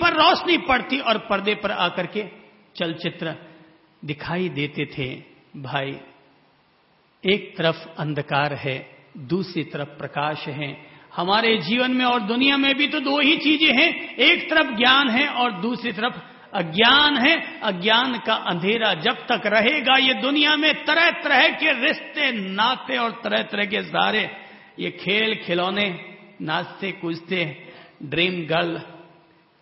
पर रोशनी पड़ती और पर्दे पर आकर के चलचित्र दिखाई देते थे। भाई, एक तरफ अंधकार है, दूसरी तरफ प्रकाश है। हमारे जीवन में और दुनिया में भी तो दो ही चीजें हैं, एक तरफ ज्ञान है और दूसरी तरफ अज्ञान है। अज्ञान का अंधेरा जब तक रहेगा, ये दुनिया में तरह तरह के रिश्ते नाते और तरह तरह के सहारे, ये खेल खिलौने, नाचते कूदते, ड्रीम गर्ल,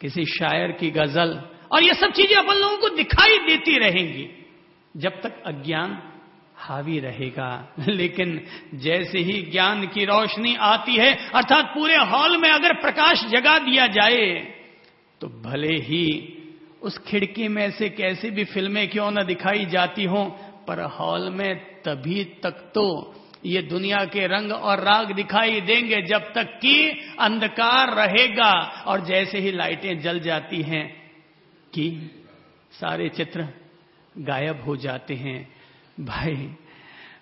किसी शायर की गजल, और ये सब चीजें अपन लोगों को दिखाई देती रहेंगी जब तक अज्ञान हावी रहेगा। लेकिन जैसे ही ज्ञान की रोशनी आती है, अर्थात पूरे हॉल में अगर प्रकाश जगा दिया जाए, तो भले ही उस खिड़की में से कैसी भी फिल्में क्यों न दिखाई जाती हों, पर हॉल में तभी तक तो ये दुनिया के रंग और राग दिखाई देंगे जब तक कि अंधकार रहेगा। और जैसे ही लाइटें जल जाती हैं कि सारे चित्र गायब हो जाते हैं। भाई,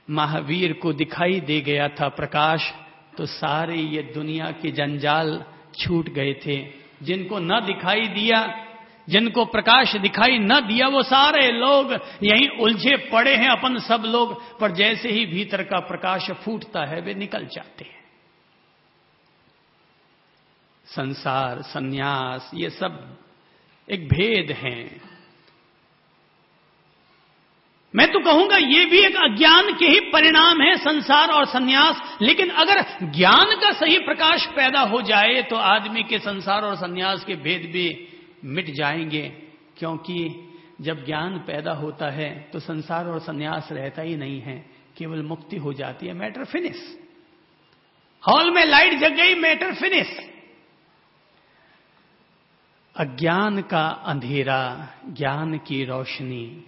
महावीर को दिखाई दे गया था प्रकाश, तो सारे ये दुनिया के जंजाल छूट गए थे। जिनको न दिखाई दिया, जिनको प्रकाश दिखाई न दिया, वो सारे लोग यहीं उलझे पड़े हैं, अपन सब लोग। पर जैसे ही भीतर का प्रकाश फूटता है, वे निकल जाते हैं। संसार, सन्यास, ये सब एक भेद हैं। मैं तो कहूंगा ये भी एक अज्ञान के ही परिणाम है, संसार और सन्यास। लेकिन अगर ज्ञान का सही प्रकाश पैदा हो जाए, तो आदमी के संसार और सन्यास के भेद भी मिट जाएंगे। क्योंकि जब ज्ञान पैदा होता है तो संसार और सन्यास रहता ही नहीं है, केवल मुक्ति हो जाती है। Matter finish. हॉल में लाइट जग गई, मैटर फिनिश। अज्ञान का अंधेरा, ज्ञान की रोशनी,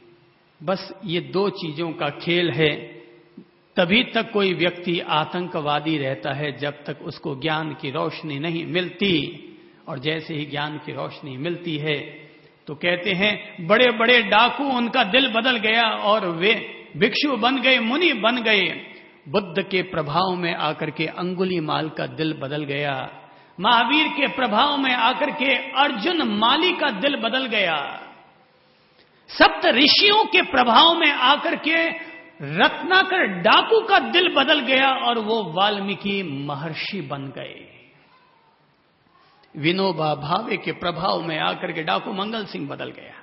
बस ये दो चीजों का खेल है। तभी तक कोई व्यक्ति आतंकवादी रहता है जब तक उसको ज्ञान की रोशनी नहीं मिलती। और जैसे ही ज्ञान की रोशनी मिलती है, तो कहते हैं बड़े बड़े डाकू, उनका दिल बदल गया और वे भिक्षु बन गए, मुनि बन गए। बुद्ध के प्रभाव में आकर के अंगुलीमाल का दिल बदल गया। महावीर के प्रभाव में आकर के अर्जुन माली का दिल बदल गया। सप्त ऋषियों के प्रभाव में आकर के रत्नाकर डाकू का दिल बदल गया और वो वाल्मीकि महर्षि बन गए। विनोबा भावे के प्रभाव में आकर के डाकू मंगल सिंह बदल गया।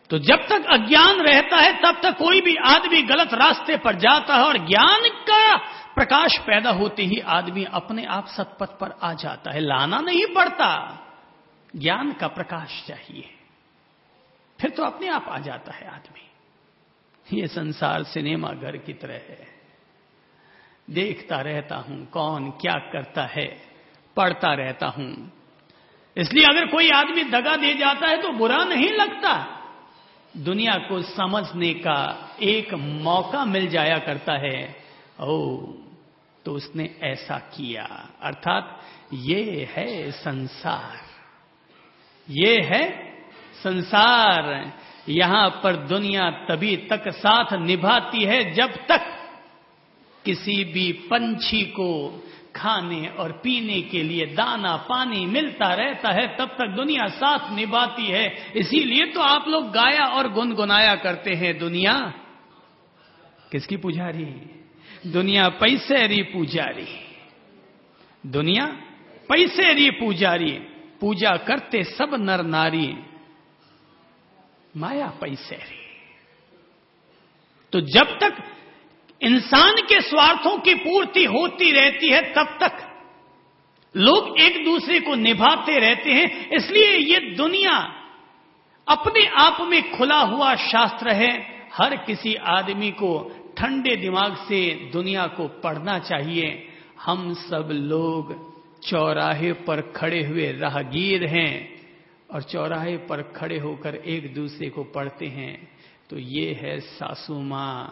तो जब तक अज्ञान रहता है, तब तक कोई भी आदमी गलत रास्ते पर जाता है। और ज्ञान का प्रकाश पैदा होते ही आदमी अपने आप सतपथ पर आ जाता है। लाना नहीं पड़ता, ज्ञान का प्रकाश चाहिए, फिर तो अपने आप आ जाता है आदमी। ये संसार सिनेमा घर की तरह है। देखता रहता हूं कौन क्या करता है, पढ़ता रहता हूं। इसलिए अगर कोई आदमी दगा दे जाता है तो बुरा नहीं लगता। दुनिया को समझने का एक मौका मिल जाया करता है। ओ, तो उसने ऐसा किया, अर्थात ये है संसार, ये है संसार। यहां पर दुनिया तभी तक साथ निभाती है जब तक किसी भी पंछी को खाने और पीने के लिए दाना पानी मिलता रहता है, तब तक दुनिया साथ निभाती है। इसीलिए तो आप लोग गाया और गुनगुनाया करते हैं, दुनिया किसकी पुजारी? दुनिया पैसेरी पुजारी, दुनिया पैसेरी पुजारी। पूजा करते सब नर नारी, माया पैसेरी। तो जब तक इंसान के स्वार्थों की पूर्ति होती रहती है, तब तक लोग एक दूसरे को निभाते रहते हैं। इसलिए ये दुनिया अपने आप में खुला हुआ शास्त्र है। हर किसी आदमी को ठंडे दिमाग से दुनिया को पढ़ना चाहिए। हम सब लोग चौराहे पर खड़े हुए राहगीर हैं और चौराहे पर खड़े होकर एक दूसरे को पढ़ते हैं। तो ये है सासू मां,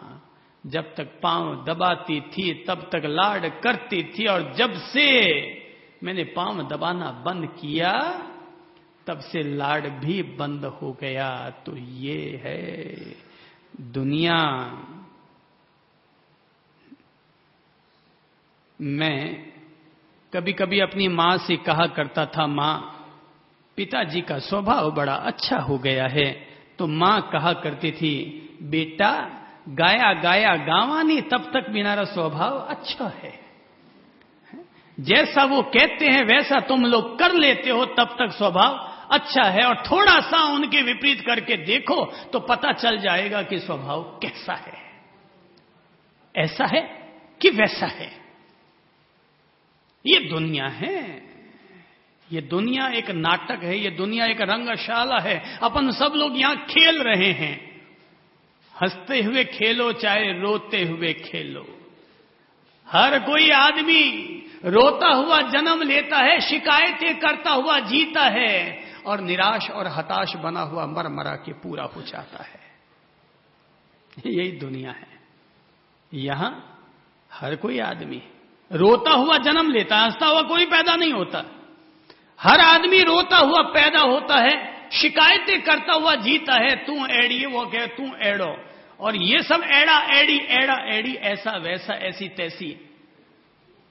जब तक पांव दबाती थी तब तक लाड करती थी, और जब से मैंने पांव दबाना बंद किया तब से लाड भी बंद हो गया। तो ये है दुनिया। मैं कभी कभी अपनी मां से कहा करता था, मां, पिताजी का स्वभाव बड़ा अच्छा हो गया है। तो मां कहा करती थी, बेटा गाया गाया गावा नहीं, तब तक मेरा स्वभाव अच्छा है। जैसा वो कहते हैं वैसा तुम लोग कर लेते हो, तब तक स्वभाव अच्छा है। और थोड़ा सा उनके विपरीत करके देखो तो पता चल जाएगा कि स्वभाव कैसा है, ऐसा है कि वैसा है। ये दुनिया है, ये दुनिया एक नाटक है, ये दुनिया एक रंगशाला है। अपन सब लोग यहां खेल रहे हैं। हंसते हुए खेलो चाहे रोते हुए खेलो। हर कोई आदमी रोता हुआ जन्म लेता है, शिकायतें करता हुआ जीता है, और निराश और हताश बना हुआ मर मरा के पूरा हो जाता है। यही दुनिया है। यहां हर कोई आदमी रोता हुआ जन्म लेता है, हंसता हुआ कोई पैदा नहीं होता। हर आदमी रोता हुआ पैदा होता है, शिकायतें करता हुआ जीता है। तू एड़ी, वो कहे तू एड़ो, और ये सब एड़ा एड़ी, एड़ा एड़ी, ऐसा वैसा, ऐसी तैसी,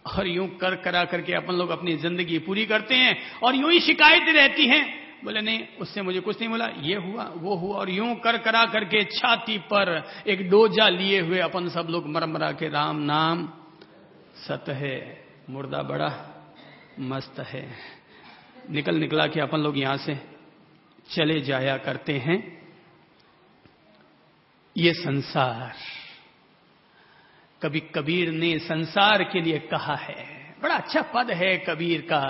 और यूं कर करा करके अपन लोग अपनी जिंदगी पूरी करते हैं। और यूं ही शिकायतें रहती हैं, बोले नहीं उससे मुझे कुछ नहीं बोला, ये हुआ वो हुआ, और यूं कर करा करके छाती पर एक डोजा लिए हुए अपन सब लोग मरमरा के राम नाम सत है, मुर्दा बड़ा मस्त है, निकला के अपन लोग यहां से चले जाया करते हैं। ये संसार, कभी कबीर ने संसार के लिए कहा है, बड़ा अच्छा पद है कबीर का,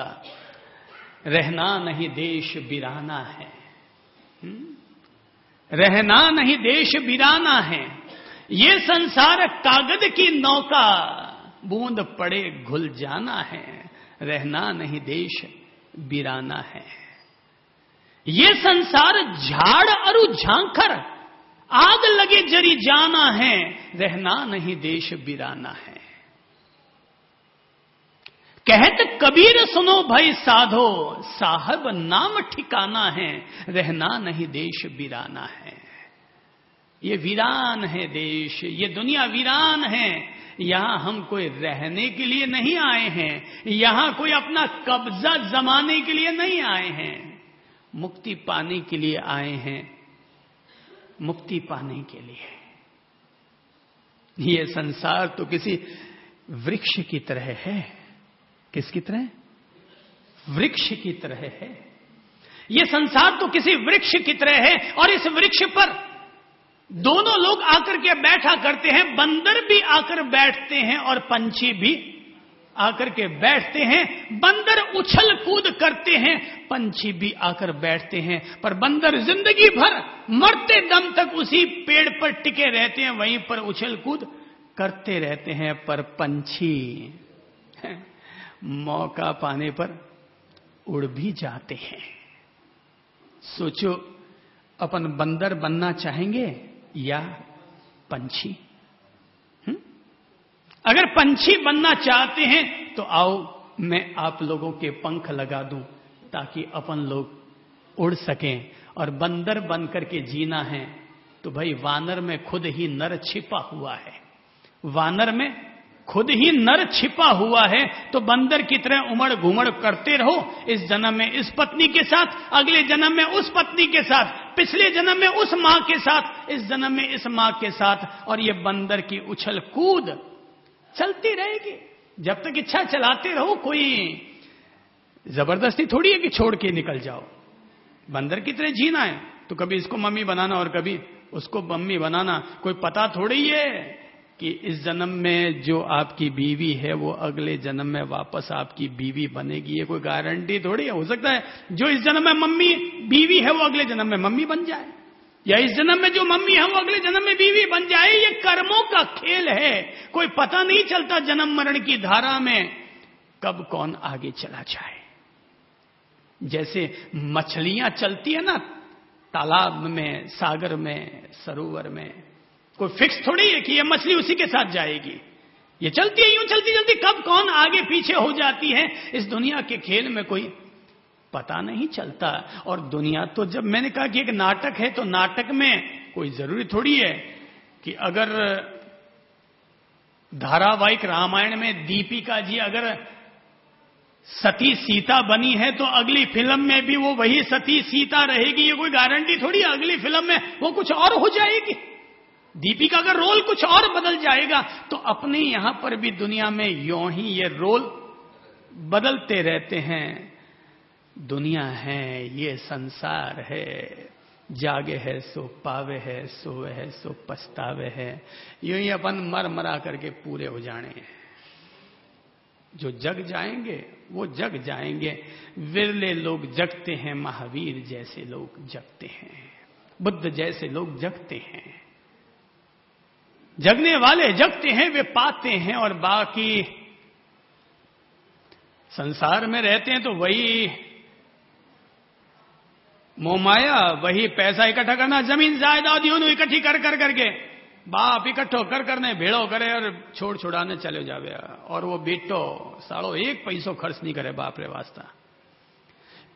रहना नहीं देश बिराना है। रहना नहीं देश बिराना है। ये संसार कागज की नौका, बूंद पड़े घुल जाना है। रहना नहीं देश बिराना है। ये संसार झाड़ अरु झांखर, आग लगे जरी जाना है। रहना नहीं देश बिराना है। कहत कबीर सुनो भाई साधो, साहब नाम ठिकाना है। रहना नहीं देश बिराना है। ये वीरान है देश, ये दुनिया वीरान है। यहां हम कोई रहने के लिए नहीं आए हैं, यहां कोई अपना कब्जा जमाने के लिए नहीं आए हैं, मुक्ति पाने के लिए आए हैं, मुक्ति पाने के लिए। ये संसार तो किसी वृक्ष की तरह है। किसकी तरह? वृक्ष की तरह है। ये संसार तो किसी वृक्ष की तरह है, और इस वृक्ष पर दोनों लोग आकर के बैठा करते हैं। बंदर भी आकर बैठते हैं और पंछी भी आकर के बैठते हैं। बंदर उछल कूद करते हैं, पंछी भी आकर बैठते हैं। पर बंदर जिंदगी भर मरते दम तक उसी पेड़ पर टिके रहते हैं, वहीं पर उछल कूद करते रहते हैं। पर पंछी मौका पाने पर उड़ भी जाते हैं। सोचो, अपन बंदर बनना चाहेंगे या पंछी? अगर पंछी बनना चाहते हैं तो आओ मैं आप लोगों के पंख लगा दूं, ताकि अपन लोग उड़ सकें। और बंदर बनकर के जीना है तो भाई वानर में खुद ही नर छिपा हुआ है। वानर में खुद ही नर छिपा हुआ है, तो बंदर की तरह उमड़ घुमड़ करते रहो। इस जन्म में इस पत्नी के साथ, अगले जन्म में उस पत्नी के साथ, पिछले जन्म में उस मां के साथ, इस जन्म में इस मां के साथ। और ये बंदर की उछल कूद चलती रहेगी जब तक इच्छा चलाते रहो। कोई जबरदस्ती थोड़ी है कि छोड़ के निकल जाओ। बंदर की तरह जीना है तो कभी इसको मम्मी बनाना और कभी उसको मम्मी बनाना। कोई पता थोड़ी है कि इस जन्म में जो आपकी बीवी है वो अगले जन्म में वापस आपकी बीवी बनेगी। ये कोई गारंटी थोड़ी है। हो सकता है जो इस जन्म में मम्मी बीवी है वो अगले जन्म में मम्मी बन जाए, या इस जन्म में जो मम्मी है वो अगले जन्म में बीवी बन जाए। ये कर्मों का खेल है, कोई पता नहीं चलता जन्म मरण की धारा में कब कौन आगे चला जाए। जैसे मछलियां चलती है ना तालाब में, सागर में, सरोवर में, कोई फिक्स थोड़ी है कि ये मछली उसी के साथ जाएगी। ये चलती है, यूं चलती चलती कब कौन आगे पीछे हो जाती है। इस दुनिया के खेल में कोई पता नहीं चलता। और दुनिया तो, जब मैंने कहा कि एक नाटक है, तो नाटक में कोई जरूरी थोड़ी है कि अगर धारावाहिक रामायण में दीपिका जी अगर सती सीता बनी है तो अगली फिल्म में भी वो वही सती सीता रहेगी, ये कोई गारंटी थोड़ी है। अगली फिल्म में वो कुछ और हो जाएगी, दीपिका का रोल कुछ और बदल जाएगा। तो अपने यहां पर भी दुनिया में यों ही ये रोल बदलते रहते हैं। दुनिया है, ये संसार है, जागे है सो पावे है, सोवे है सो पछतावे है। यूं ही अपन मर मरा करके पूरे हो जाने हैं। जो जग जाएंगे वो जग जाएंगे। विरले लोग जगते हैं, महावीर जैसे लोग जगते हैं, बुद्ध जैसे लोग जगते हैं। जगने वाले जगते हैं, वे पाते हैं, और बाकी संसार में रहते हैं तो वही मोहमाया, वही पैसा इकट्ठा करना, जमीन जायदाद यूं इकट्ठी कर कर करके बाप इकट्ठो कर करने भेड़ो करे और छोड़ छुड़ाने चले जावे। और वो बेटो साड़ो एक पैसों खर्च नहीं करे बाप रे वास्ता।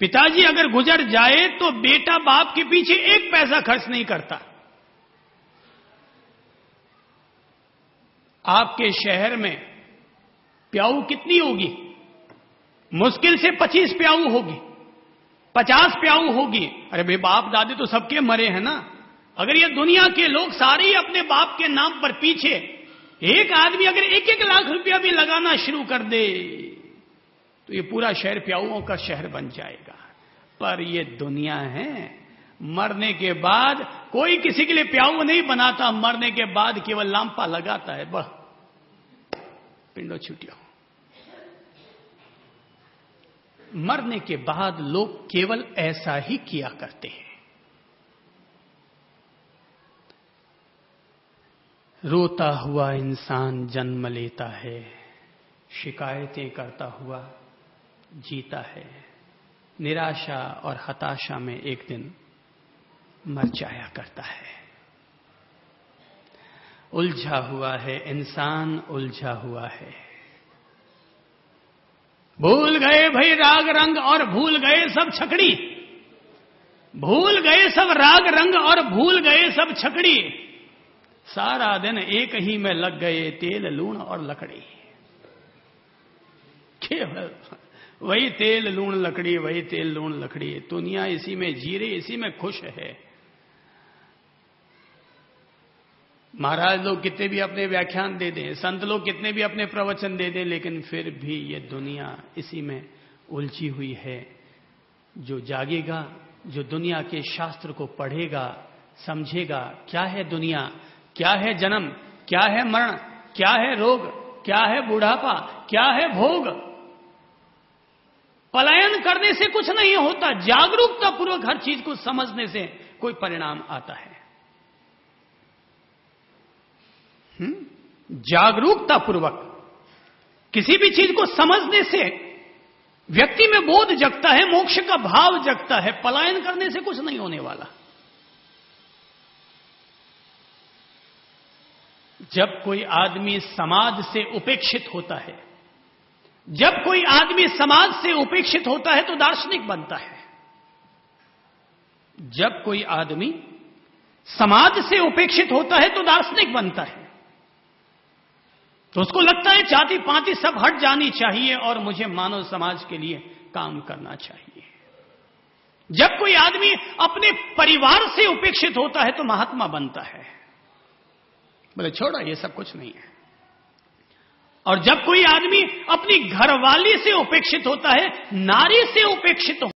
पिताजी अगर गुजर जाए तो बेटा बाप के पीछे एक पैसा खर्च नहीं करता। आपके शहर में प्याऊ कितनी होगी? मुश्किल से 25 प्याऊ होगी, 50 प्याऊ होगी। अरे भाई बाप दादे तो सबके मरे हैं ना। अगर ये दुनिया के लोग सारे ही अपने बाप के नाम पर पीछे, एक आदमी अगर 1-1 लाख रुपया भी लगाना शुरू कर दे तो ये पूरा शहर प्याऊओं का शहर बन जाएगा। पर ये दुनिया है, मरने के बाद कोई किसी के लिए प्याऊ नहीं बनाता। मरने के बाद केवल लांपा लगाता है, बस पिंडो छुटियो। मरने के बाद लोग केवल ऐसा ही किया करते हैं। रोता हुआ इंसान जन्म लेता है, शिकायतें करता हुआ जीता है, निराशा और हताशा में एक दिन मर जाया करता है। उलझा हुआ है इंसान, उलझा हुआ है। भूल गए भाई राग रंग और भूल गए सब छकड़ी, भूल गए सब राग रंग और भूल गए सब छकड़ी। सारा दिन एक ही में लग गए तेल लूण और लकड़ी। केवल वही तेल लूण लकड़ी, वही तेल लूण लकड़ी। दुनिया इसी में जी रही, इसी में खुश है। महाराज लोग कितने भी अपने व्याख्यान दे दें, संत लोग कितने भी अपने प्रवचन दे दें, लेकिन फिर भी ये दुनिया इसी में उलझी हुई है। जो जागेगा, जो दुनिया के शास्त्र को पढ़ेगा, समझेगा क्या है दुनिया, क्या है जन्म, क्या है मरण, क्या है रोग, क्या है बुढ़ापा, क्या है भोग। पलायन करने से कुछ नहीं होता, जागरूकता पूर्वक हर चीज को समझने से कोई परिणाम आता है। जागरूकता पूर्वक किसी भी चीज को समझने से व्यक्ति में बोध जगता है, मोक्ष का भाव जगता है। पलायन करने से कुछ नहीं होने वाला। जब कोई आदमी समाज से उपेक्षित होता है, जब कोई आदमी समाज से उपेक्षित होता है तो दार्शनिक बनता है। जब कोई आदमी समाज से उपेक्षित होता है तो दार्शनिक बनता है। तो उसको लगता है जाति पाति सब हट जानी चाहिए और मुझे मानव समाज के लिए काम करना चाहिए। जब कोई आदमी अपने परिवार से उपेक्षित होता है तो महात्मा बनता है। बोले छोड़ो ये सब कुछ नहीं है। और जब कोई आदमी अपनी घरवाली से उपेक्षित होता है, नारी से उपेक्षित